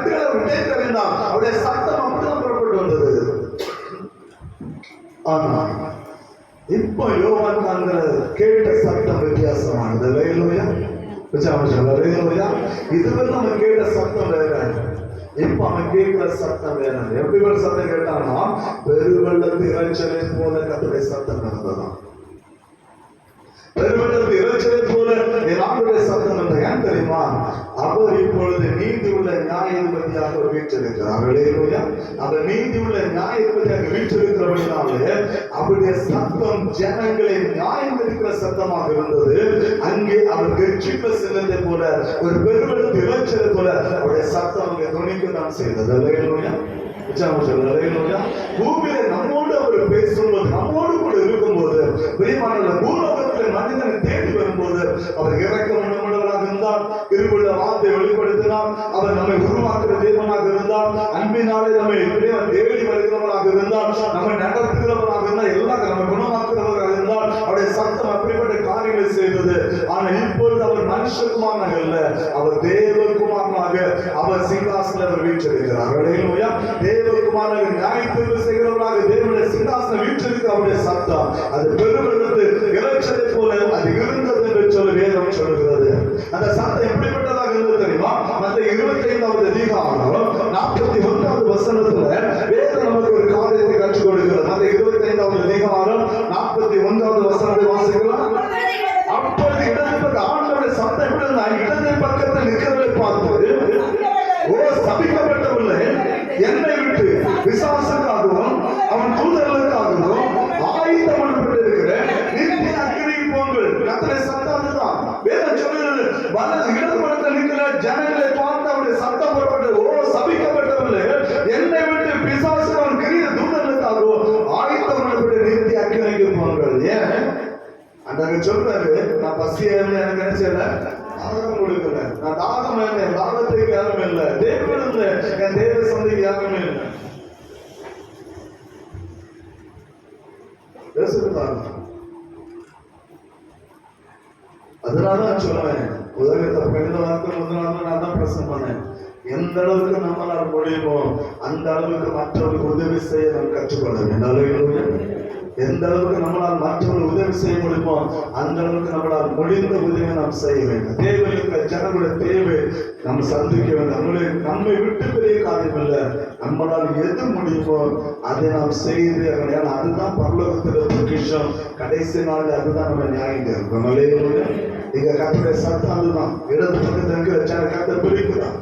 கட்டுகளை அவர் கேட்கறிந்தார். அவருடைய சத்தம் அப்படிதான் புறப்பட்டு வந்தது. ஆனா இப்ப யோவான் காண்கிற கேட்ட சத்தம் வித்தியாசமானது. அல்லேலூயா. இதுவரை நம்ம கேட்ட சத்தம் வேற, இப்ப அவன் கேட்கிற சத்தம் வேற. எப்படி ஒரு சத்தம் கேட்டானா, பெருவெள்ளத்து இறைச்சலை போல கர்த்தருடைய சத்தம் இருந்ததாம். பெருவெள்ளத்து இறைச்சலை போல என்னுடைய சத்தம் என்ற ஏன் தெரியுமா? அவர் இப்பொழுது நீதி உள்ள நியாயாதிபதியாக வீற்றிருக்கிறார். அல்லேலூயா. அவர் நீதி உள்ள நியாயாதிபதியாக வீற்றிருக்கிறபடினாலே அவருடைய சத்தம் ஜனங்களை நியாயம் இருக்கிற சத்தமாக இருந்தது. அங்கே அவர் கெர்ச்சிப்ப சின்னத்தை போல, ஒரு பெருவெள்ளத்து இறைச்சலை போல அவருடைய சத்தம் அங்கே துணிக்க தான் செய்தது. அல்லேலூயா. பூமியில நம்மோடு அவர் பேசும்போது, நம்மோடு கூட இருக்கும்போது, பிரியமான பூலோகத்தில் மனிதனை தேடி வரும்போது அவர் இரக்கம் உள்ளவராக இருந்தார், கிருபையுள்ள வார்த்தை வெளிப்படுத்தினார், அவர் நம்மை உருவாக்குற தேவனாக இருந்தார், அன்பினாலே நம்மை தேடி வருகிறவராக இருந்தார், நம்மை நடத்துகிறவராக இருந்தார், எல்லாம் நம்ம குணமாக்குறவராக இருந்தார். அவருடைய சத்தம் அப்படிப்பட்ட காரியங்களை செய்தது. ஆனா இப்பொழுது அவர் மனுஷகுமாரனாக அல்ல, அவர் தேவகுமாரனாக அவர் சிங்காசனம் அவர் வீற்றிருக்கிறார். அல்லேலூயா. தேவகுமாரனாக நியாயத்தீர்ப்பு செய்கிறவராக தேவனுடைய சிங்காசனம் வீற்றிருக்கிற அவருடைய சத்தம் அது பெருவெள்ளத்து இறைச்சலை போல அது இருந்தது என்று சொல்லி வேதம் சொல்கிறது. அந்த சத்தம் எப்படிப்பட்டதாக இருந்தது தெரியுமா? மத்தேயு 25வது அதிகாரம் 41வது வசனத்துல வேதம் நமக்கு ஒரு காரியத்தை கற்றுக் கொடுக்கிறது. மத்தேயு 25வது அதிகாரம் 41வது வசனத்தை வாசிக்கலாம். அப்பொழுது இடது பக்கம் ஆண்டவருடைய சத்தம் எப்படி இருந்தா, இடது பக்கத்தில் நிற்கிறவரை பார்த்து, ஓ சபிக்கப்பட்டவர்களே, என்னை விட்டு பிசாசுக்காகவும் அவன் தூதர்களுக்காகவும் ஆயுதம் பண்ணப்பட்டிருக்கிற நித்திய அக்கினியில் போங்கள். கர்த்தருடைய சத்தம் அதுதான். வேதம் சொல்லுகிறது, வலது இடது பக்கத்தில் நிற்கிற ஜனங்களை பார்த்து அவருடைய சத்தம் புறப்பட்டது. ஓ சபிக்கப்பட்டவர்களே, என்னை விட்டு பிசாசு அவன் கிரிய தூதர்களுக்காகவும் ஆயுதம் பண்ணப்பட்ட நித்திய அக்கினிக்கு போங்கள். ஏன் அந்த சொல்றாரு, நான் பசியா இருந்தேன், எனக்கு என்ன செய்யல, தாகம் கொடுக்கல, நான் தாகம் இருந்தேன், தாகத்துக்கு யாரும் இல்லை, தேவன் இருந்தேன், என் தேவ சந்தைக்கு யாருமே இல்லை. அதனாலதான் சொல்லுவேன், உலகத்தை பெண்ண வார்த்தை முதலாவது நான் தான் பிரசனம் பண்ணேன். எந்த அளவுக்கு நம்மளால் முடியுமோ அந்த அளவுக்கு மற்றவர்களுக்கு உதவி செய்ய நாம் கற்றுக்கொள்ள வேண்டும். எந்த அளவுக்கு நம்மளால் மற்றவர்கள் உதவி செய்ய முடியுமோ அந்த அளவுக்கு நம்மளால் முடிந்த உதவியை நாம் செய்ய வேண்டும். தேவை இருக்கிற ஜனங்களுடைய தேவை நம்ம சந்திக்க வேண்டும். நம்மை விட்டு பெரிய காரியம் இல்லை, நம்மளால் எது முடியுமோ அதை நாம் செய்து, அதுதான் பரலோகத்தில் பொக்கிஷம். கடைசி நாள் அதுதான் நம்ம நியாயம் இருக்கும். இங்க கர்த்தருடைய சத்தம் அதுதான். இடது பக்கத்தில் இருக்கிற கர்த்தர் பிரிக்கிறார்,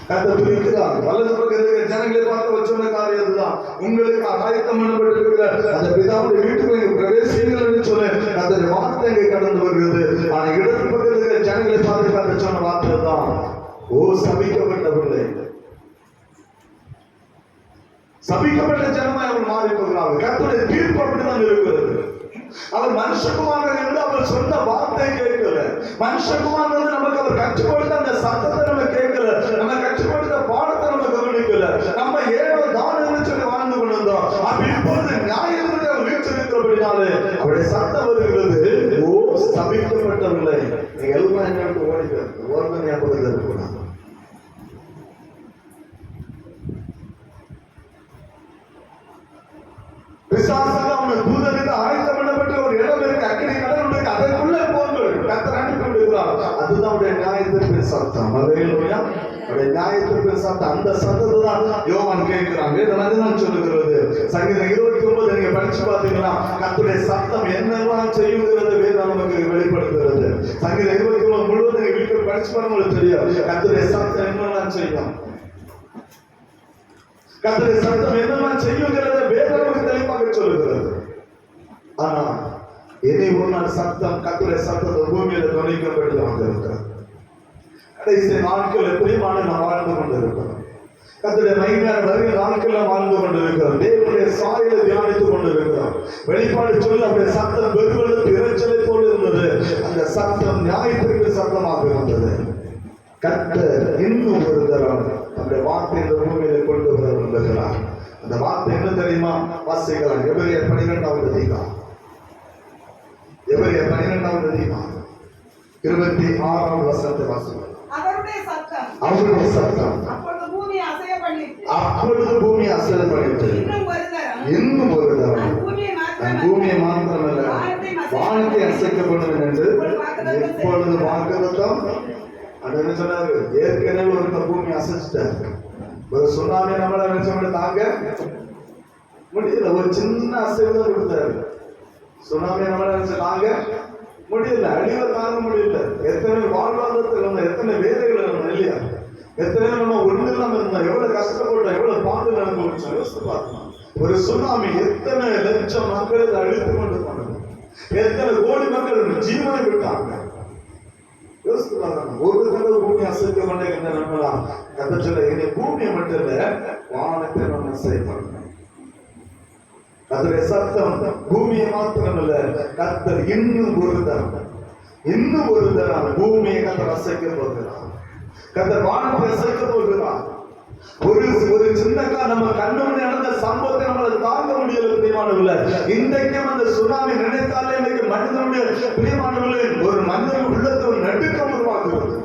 கர்த்தர் பிரிக்கிறார். வலது பக்கத்தில் இருக்கிற ஜனங்களை பார்த்து வச்ச காரியம் அதுதான். உங்களுக்கு ஆயத்தம் பண்ணப்பட்டிருக்கிற அந்த பிதாவுடைய வீட்டுக்கு நீங்க பிரவேசிங்கள் சொல்ல அந்த வார்த்தை இங்கே கடந்து வருகிறது. ஆனா இடது பக்கத்தில் இருக்கிற ஜனங்களை பார்த்து கர்த்தர் சொன்ன வார்த்தை தான், ஓ சபிக்கப்பட்டவர்களே. சபிக்கப்பட்ட ஜனமாய் அவர் மாறி போகிறார்கள். கர்த்தருடைய தீர்ப்பு அப்படிதான் இருக்கிறது. அவர் மனுஷகுமாரன் என்று அவர் சொன்ன வார்த்தை கேட்கல. மனுஷகுமாரன் வந்து நமக்கு அவர் கற்றுக் கொடுத்த அந்த சத்தத்தை நம்ம கேட்கல, நம்ம கற்றுக் கொடுத்த பாடத்தை நம்ம கவனிக்கல. நம்ம ஏதோ தானம் சொல்லி வாழ்ந்து கொண்டிருந்தோம். அப்படி இப்பொழுது நியாயத்தை அவர் வீற்றிருக்கிறபடினாலே அவருடைய சத்தம் வருகிறது, ஓ சபிக்கப்பட்டவர்களே. நீங்க எல்லாம் என்ன ஓடிக்கிறது ஓர்மன் ஞாபகத்தில் இருக்கக்கூடாது. பிசாசுக்கு அவனுடைய தூதருக்கு ஆயத்தம் பண்ணப்பட்ட ஒரு இடம் இருக்கு, அக்கினி கடல் இருக்கு, அதற்குள்ள போங்கள். கர்த்தர் அனுப்பி கொண்டிருக்கிறார். அதுதான் அவருடைய நியாயத்திற்கு சத்தம். அல்லேலூயா. அவருடைய நியாயத்திற்கு சத்தம். அந்த சத்தத்தை தான் யோவான் கேட்கிறாங்க. இதுதான் சொல்லுகிறது. சங்கீதம் 29 நீங்க படிச்சு பார்த்தீங்கன்னா கர்த்தருடைய சத்தம் என்னெல்லாம் செய்யுங்கிறது வேதம் நமக்கு வெளிப்படுத்துகிறது. சங்கீதம் 29 முழுவதும் நீங்க வீட்டுக்கு படிச்சு பாருங்க, தெரியும் கர்த்தருடைய சத்தம் என்னெல்லாம் செய்யும், கர்த்தருடைய சத்தம் என்னெல்லாம் செய்யுங்கிறத வேதம் நமக்கு தெளிவாக சொல்லுகிறது. ஆனா இனி ஒரு நாள் சத்தம், கர்த்தருடைய சத்தத்தை பூமியில துணிக்கப்பட்டதாக இருக்கிறது. கடைசி நாட்கள் பிரியமான நாம் வாழ்ந்து கொண்டிருக்கிறோம். கர்த்தருடைய மகிமையான வருகிற நாட்கள் வாழ்ந்து கொண்டிருக்கிறோம். தேவனுடைய சாயலை தியானித்துக் கொண்டிருக்கிறோம். வெளிப்பாடு சொல்லி அவருடைய சத்தம் பெருவெள்ளத்து இறைச்சலை போல இருந்தது. அந்த சத்தம் நியாயத்திற்கு சத்தமாக இருந்தது. கர்த்தர் இன்னும் ஒரு தரம் அந்த வார்த்தை இந்த பூமியில கொண்டு வர விரும்புகிறார். அந்த வார்த்தை என்ன தெரியுமா? வாசிக்கலாம். எபிரேயர் 12வது அதிகாரம், எபிரேயர் 12வது அதிகாரம் 26வது வசனத்தை வாசிக்கலாம். அவருடைய சத்தம் அப்பொழுது சொன்னாரு, ஏற்கனவே ஒரு பூமி அசைச்சிட்டாரு. ஒரு சுனாமி நம்மள நினைச்சோம்னு தாங்க முடியல. ஒரு சின்ன அசைவு தான் கொடுத்தாரு. சுனாமி நம்மள நினைச்சு தாங்க முடியல, அழிவை தாங்க முடியல. எத்தனை வாழ்வாதாரத்தில் இருந்தோம், எத்தனை வேலைகள் இருந்தோம் இல்லையா? எத்தனை நம்ம ஒண்ணு இல்லாம இருந்தோம், எவ்வளவு கஷ்டப்பட்டோம், எவ்வளவு பாடுகள் அனுபவிச்சோம். யோசித்து பார்க்கணும். ஒரு சுனாமி எத்தனை லட்சம் மக்களை அழித்து கொண்டு போனது, எத்தனை கோடி மக்கள் ஜீவனை விட்டாங்க. யோசித்து பார்க்கணும். ஒரு தடவை பூமி அசைக்க மாட்டேங்க நம்மளாம் கதை சொல்ல, இனி பூமியை மட்டும் இல்ல வானத்தை நம்ம அசைப்படணும். அதோடைய சத்தம் பூமியை மாத்திரம் இல்ல, கர்த்தர் இன்னும் ஒரு தரம் பூமியை கர்த்தர் அசைக்க போகிறார். கர்த்தர் வானத்தை அசைக்க போகிறார். ஒரு சின்னக்கா நம்ம கண்ணு நடந்த சம்பவத்தை நம்மளால தாங்க முடியல பிரியமானவர்களே. இன்றைக்கும் அந்த சுனாமி நினைத்தாலே இன்னைக்கு மனிதனுடைய பிரியமானவர்களே ஒரு மனிதன் உள்ளத்தை ஒரு நடுக்கம் உருவாக்குகிறது.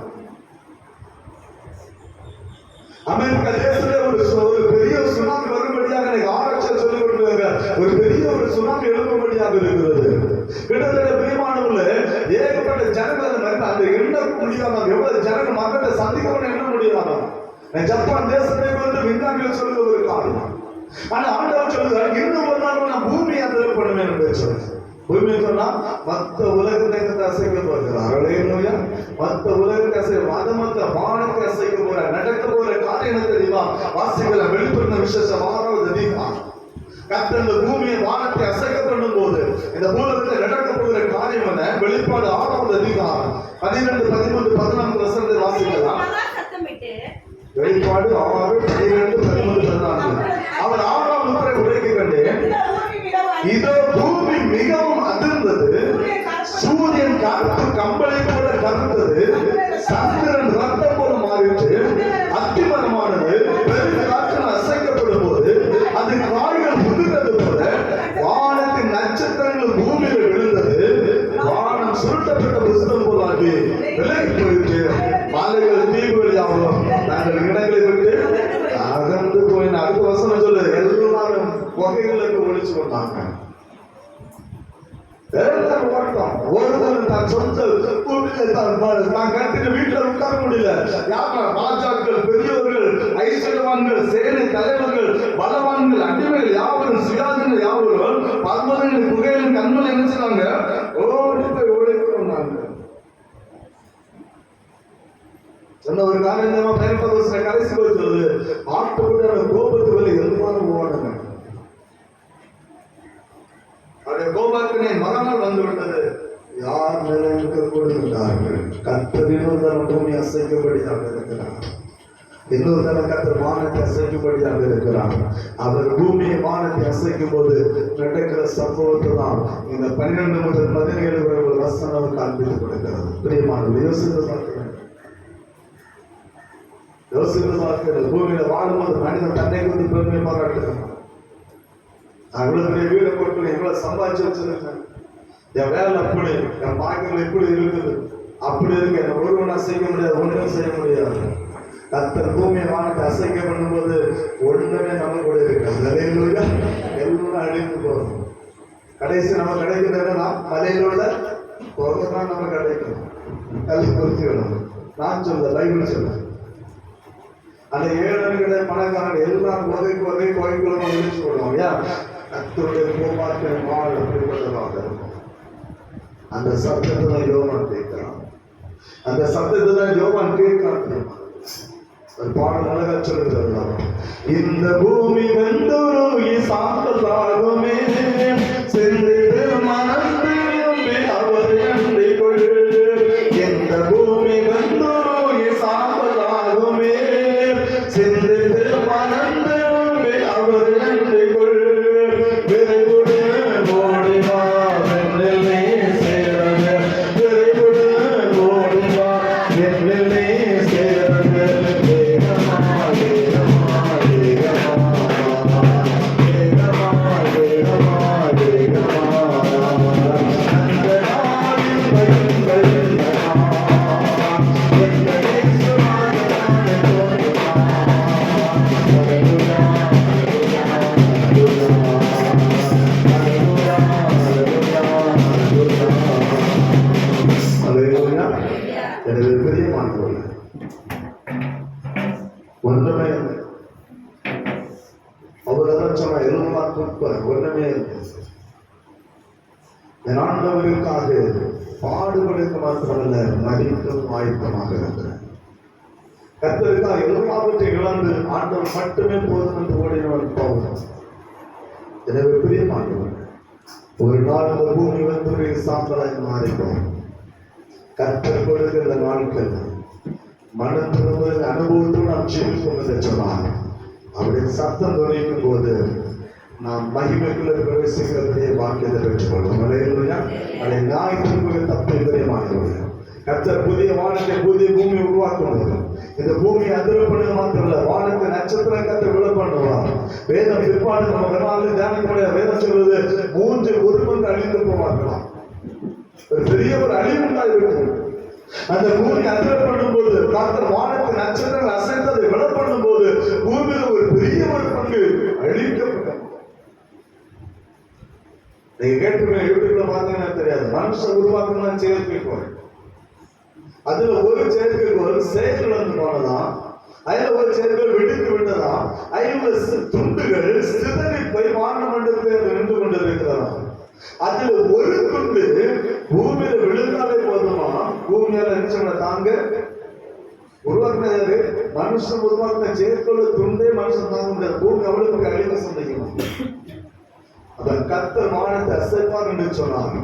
அமெரிக்கா தேசத்துல ஒரு பெரிய சுனாமி வரும்படியாக எனக்கு ஆராய்ச்சியாளர் சொல்லிக் கொடுக்கிறாங்க. ஒரு பெரிய ஒரு சுனாமி எழுப்பும்படியாக இருக்கிறது. கிட்டத்தட்ட பிரியமானவர்களே ஏகப்பட்ட ஜனங்கள் அந்த எண்ண முடியாம, எவ்வளவு ஜனங்கள் மக்களை சந்திக்கணும்னு எண்ண முடியாம. ஜப்பான் தேசத்தை வந்து விஞ்ஞானிகள் சொல்லுவது ஒரு காரணம். ஆனா ஆண்டவர் சொல்லுகிறார், இன்னும் ஒரு நாள் நான் பூமியை அந்த பண்ணுவேன் என்று சொல்றேன். பூமி சொன்னா மற்ற உலகத்தை அசைக்க போகிறார். மற்ற உலகத்தை அசைக்க, மத வானத்தை அசைக்க போற, நடக்க போற காரியம் தெரியுமா? வாசிகளை வெளிப்படுத்த விசேஷம் 6வது அதிகாரம். கர்த்தர் இந்த பூமியை வானத்தை அசைக்க பண்ணும் போது இந்த பூலகத்தில் நடக்க போகிற காரியம் என்ன? வெளிப்பாடு 6வது அதிகாரம் 12, 13, 14 வசனத்தை வாசிக்கலாம். வெளிப்பாடு 6, 12, 13, 14. அவர் 6ஆம் முத்திரை உடைக்க கண்டேன், இதோ பூமி மிகவும் அதிர்ந்தது, சூரியன் கருப்பு கம்பளை போல கருத்தது, சந்திரன் ரத்தம் போல மாறிட்டு, அத்திமரமானது பெரும் காற்றில் அசைக்கப்படும் போது அது காய்கள் முதுகிறது போல வானத்தின் நட்சத்திரங்கள் பூமியில் விழுந்தது, வானம் சுருட்டப்பட்ட புஸ்தம் போலாகி விலகி போயிட்டு, மாலைகள் தீவுகளியாகவும் நாங்கள் இடங்களை விட்டு அகன்று போயின. அடுத்த வசனம் சொல்லு, எல்லாரும் புகைகளுக்கு ஒழிச்சு கொண்டாங்க. ஒருவரும் தான் சொந்த தான் கட்டிட்டு வீட்டில் உட்கார முடியல. ராஜாக்கள், பெரியவர்கள், ஐஸ்வர்யவான்கள், சேனை தலைவர்கள், பலவான்கள், அடிமைகள் யாவரும், சுயாதீன யாவரும் 12 புகையிலும் கண்மல் என்ன செய்றாங்க? ஓடி போய் ஓடிக்கிறாங்க. சொன்ன ஒரு காரணமா 15 வருஷம் கடைசி போய் சொல்லுது, ஆட்டுக்குள்ள கோபத்து வேலை எல்லாரும் ஓடுங்க. கோபாக்கினை மரணம் வந்து விட்டது. யார் நிலைக்கு கொடுக்கிறார்கள்? கர்த்தர் இன்னொரு தரம் பூமி அசைக்கும்படியாக இருக்கிறார். இன்னொரு தரம் கர்த்தர் வானத்தை அசைக்கும்படியாக இருக்கிறார். அவர் பூமியை வானத்தை அசைக்கும் போது நடக்கிற சம்பவத்தை தான் இந்த 12 முதல் 17 வரை ஒரு வசனம் காண்பித்துக் கொடுக்கிறது. பிரியமானது யோசித்து பார்க்கிறேன். பூமியில வாழும்போது மனிதன் தன்னை குறித்து பெருமை பாராட்டுகிறான். அவ்வளவு பெரிய வீடை போட்டு எவ்வளவு சம்பாதிச்சு வச்சிருக்கேன், என் வேலை அப்படி, என் பாக்கியம் எப்படி இருக்குது, அப்படி இருக்கு, என்ன ஒருவன் அசைக்க முடியாது, ஒன்றும் செய்ய முடியாது. கர்த்தர் பூமியை வானத்தை அசைக்க பண்ணும்போது ஒன்றுமே நம்ம கூட இருக்காது. எல்லாம் அழிந்து போகும். கடைசி நம்ம கிடைக்கிறது என்னன்னா மலையில உள்ள போகத்தான் நம்ம கிடைக்கும். கல்வி பொருத்தி வேணும். நான் சொல்ல பைபிள் சொல்ல அந்த 7 பணக்காரன் எல்லாம் கோகைக்குள்ள ஒழிச்சு விடுவோம். ஏன்? கர்த்தருடைய கோபாக்கிற வாழ் அப்படிப்பட்டதாக இருக்கும். அந்த சத்தத்தை தான் யோவான் கேட்கிறான். அந்த சத்தத்தை தான் யோவான் கேட்கிறான். பாடல் அழகா சொல்லுகிறது, இந்த பூமி வெந்துருகி சாம்பலாகுமே, செந்திடு மனந்திரும்பி அவர் அண்டை கொள். இந்த பூமி வெந்துருகி சாம்பலாகுமே, செந்திடு மனந்திரும்பி அவர் அண்டை கொள். விரைவுடு ஓடிவா வெண்ணிலே சேரவே, விரைவுடு ஓடிவா வெண்ணிலே சேரவே. Okay. குப்பர் ஒண்ணுமே இல்லை. என் ஆண்டவருக்காக பாடுபடுக்க மாத்திரமல்ல, மடிக்கும் ஆயத்தமாக இருக்கிறேன். கர்த்தருக்காக எல்லாவற்றையும் இழந்து ஆண்டவர் மட்டுமே போதும் என்று ஓடினவன் பவுல். எனவே பிரியமானவன், ஒரு நாள் இந்த பூமி வந்து சாம்பலாய் மாறிப்போம். கர்த்தர் கொடுக்கிற நாட்கள் மனம் திரும்புகிற அனுபவத்தோடு நாம் ஜீவிப்போம் என்று சொன்னார். அவருடைய சத்தம் துணிக்கும் போது நாம் மகிமைக்குள்ள பிரவேசிக்கிறதே வாக்கியத்தை பெற்றுக்கொள்வோம். அதை நாய் திரும்புகிற தப்பு பிரியமானவர்கள். கர்த்தர் புதிய வானத்தை புதிய பூமியை உருவாக்குவார். இந்த பூமியை அதிரப்படுவது மாத்திரமல்ல, வானத்தை நட்சத்திரம் கர்த்தர் விழ பண்ணுவார். வேதம் பிற்பாடு நம்ம நாளில் தியானிக்கக்கூடிய வேதம் சொல்வது 3 ஒருவங்க அழிந்து போவார்களாம். ஒரு பெரிய ஒரு அழிவு உண்டாயிருக்கும். அந்த பூமி அதிரப்படும் போது கர்த்தர் வானத்தை நட்சத்திரங்கள் அசைத்ததை விழ பண்ணும் போது பூமியில ஒரு பெரிய ஒரு பங்கு அழிக்கப்பட்டது. நீங்க கேட்டு யூடியூப்ல பாத்தீங்கன்னா தெரியாது, மனுஷன் உருவாக்கணும் செயற்கைக்கோள். அதுல ஒரு செயற்கைக்கோள் செயற்கிழந்து போனதான், அதுல ஒரு செயற்கைக்கோள் வெடித்து விட்டதாம். அதுல துண்டுகள் சிதறி போய் வான மண்டலத்தில் நின்று கொண்டிருக்கிறதாம். அதுல ஒரு துண்டு பூமியில விழுந்தாலே போதுமா, பூமியால என்ன தாங்க உருவாக்குனாரு. மனுஷன் உருவாக்குன செயற்கைக்கோள் துண்டே மனுஷன் தாங்க முடியாது. பூமி அவ்வளவு அழிவு சந்திக்கணும். அதன் கர்த்தர் வானத்தை அசைப்பார் என்று சொன்னார்.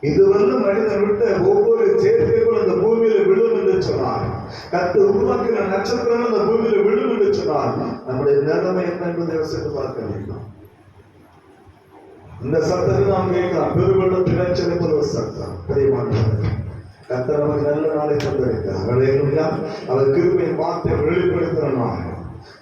இது வந்து மனிதன் விட்ட ஒவ்வொரு செயற்கைகளும் இந்த பூமியில விழும் என்று சொன்னார். கர்த்தர் உருவாக்கின நட்சத்திரம் இந்த பூமியில விழும் என்று சொன்னார். நம்முடைய நிலைமை என்ன என்பதை யோசித்து பார்க்க வேண்டும். இந்த சத்தத்தை நாம் கேட்கலாம். பெருவெள்ளம் திணைச்சலை போல ஒரு சத்தம். பெரியமானவர்கள், கர்த்தர் நமக்கு நல்ல நாளை தந்திருக்கிறார். அவர் கிருபையை பார்த்து வெளிப்படுத்தினார்.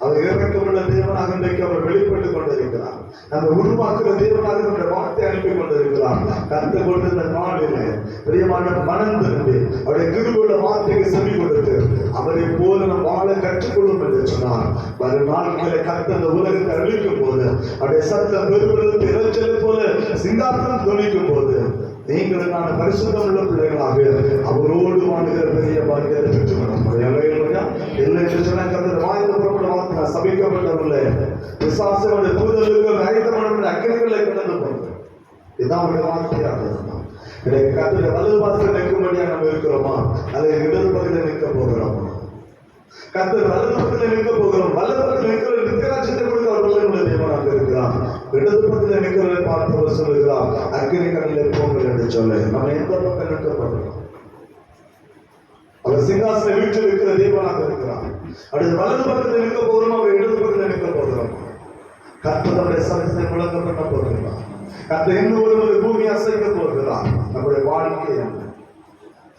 அவர் இறக்கமுள்ள தேவனாக இன்றைக்கு அவர் வெளிப்பட்டுக் கொண்டிருக்கிறார். நம்ம உருவாக்குற தேவனாக இந்த வார்த்தை அனுப்பி கொண்டிருக்கிறார். கர்த்தர் கொடுத்த நாளிலே பிரியமான மனம் திரும்பி அவருடைய கிருபையுள்ள வார்த்தைக்கு செவி கொடுத்து அவரை போல நம் வாழ கற்றுக்கொள்ளும் என்று சொன்னார். வரும் நாட்களை கர்த்தர் இந்த உலகத்தை அழிக்கும் போது அவருடைய சத்தம் பெருவெள்ளத்தை இரைச்சலை போல சிங்காசனம் துணிக்கும் போது நீங்கள் நான் பரிசுத்தம் உள்ள பிள்ளைகளாக அவரோடு வாழ்கிற பெரிய பாக்கியத்தை பெற்றுக்கணும். இல்லை சொன்ன கர்த்தர் வாய்ந்த புறப்பட வார்த்தை சபிக்கப்பட்டவில்லை. விசுவாசமுடைய தூதர்களுக்கு ஆயத்தமான அக்கிரங்களை கடந்து போகிறது. இதுதான் அவருடைய வார்த்தையாக இருந்தான். கர்த்தருடைய வலது வாசல் நிற்கும்படியா நம்ம இருக்கிறோமா, அதை இடது பகுதியில் நிற்க போகிறோமா? கர்த்தர் வலது பக்கத்தில் நிற்க போகிறோம். வலது பக்கத்தில் நிற்கிற நித்தியராட்சத்தை கொடுக்க அவர் வல்லமையுள்ள தேவனாக இருக்கிறார். இடது பக்கத்தில் நிற்கிறவரை பார்த்தவர் சொல்லுகிறார், அக்கினி கடலில் போங்கள் என்று சொல்ல. நம்ம எந்த பக்கம் நிற்க போகிறோம்? அவர் சிங்காசன வீட்டில் இருக்கிற தேவனாக இருக்கிறார். அடுத்து வலது பக்கத்தில் நிற்க போகிறோம், அவர் இடது பக்கத்தில் நிற்க போகிறோம். கர்த்தருடைய சத்தத்தை முழங்க பண்ண போகிறார். கர்த்தர் இன்னும் ஒரு பூமி அசைக்க போகிறார். நம்முடைய வாழ்க்கை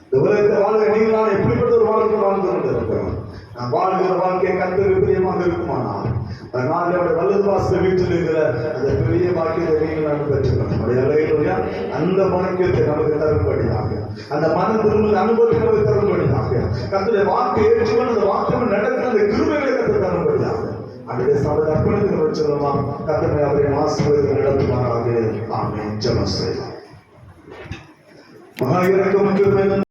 இந்த உலகத்தை வாழ்க்கை நீங்கள் எப்படிப்பட்ட ஒரு வாழ்க்கை வாழ்ந்து கொண்டிருக்கிறோம். நான் வாழ்கிற வாழ்க்கை கர்த்தருக்கு பிரியமாக இருக்குமானால் நாளோட வலது வாசல் வீட்டில் இருக்கிற அந்த பெரிய வாக்கியத்தை நீங்கள் பெற்றுக்கணும். அந்த வாக்கியத்தை நமக்கு தரும்படியாக, அந்த மன திரும்ப அனுபவத்தை நமக்கு தரும்படியாக, கர்த்தருடைய வாக்கை ஏற்றுக்கொண்டு அந்த வாக்கியம் நடக்கிற அந்த கிருபைகளை கர்த்தர் தரும்படியாக அவருடைய சபை அர்ப்பணித்து வச்சிருந்தோம். கர்த்தரை அவரை ஆசீர்வதித்து நடத்துவாராக. ஆமென். ஜெபம் செய்வோம். மகா இரக்கம்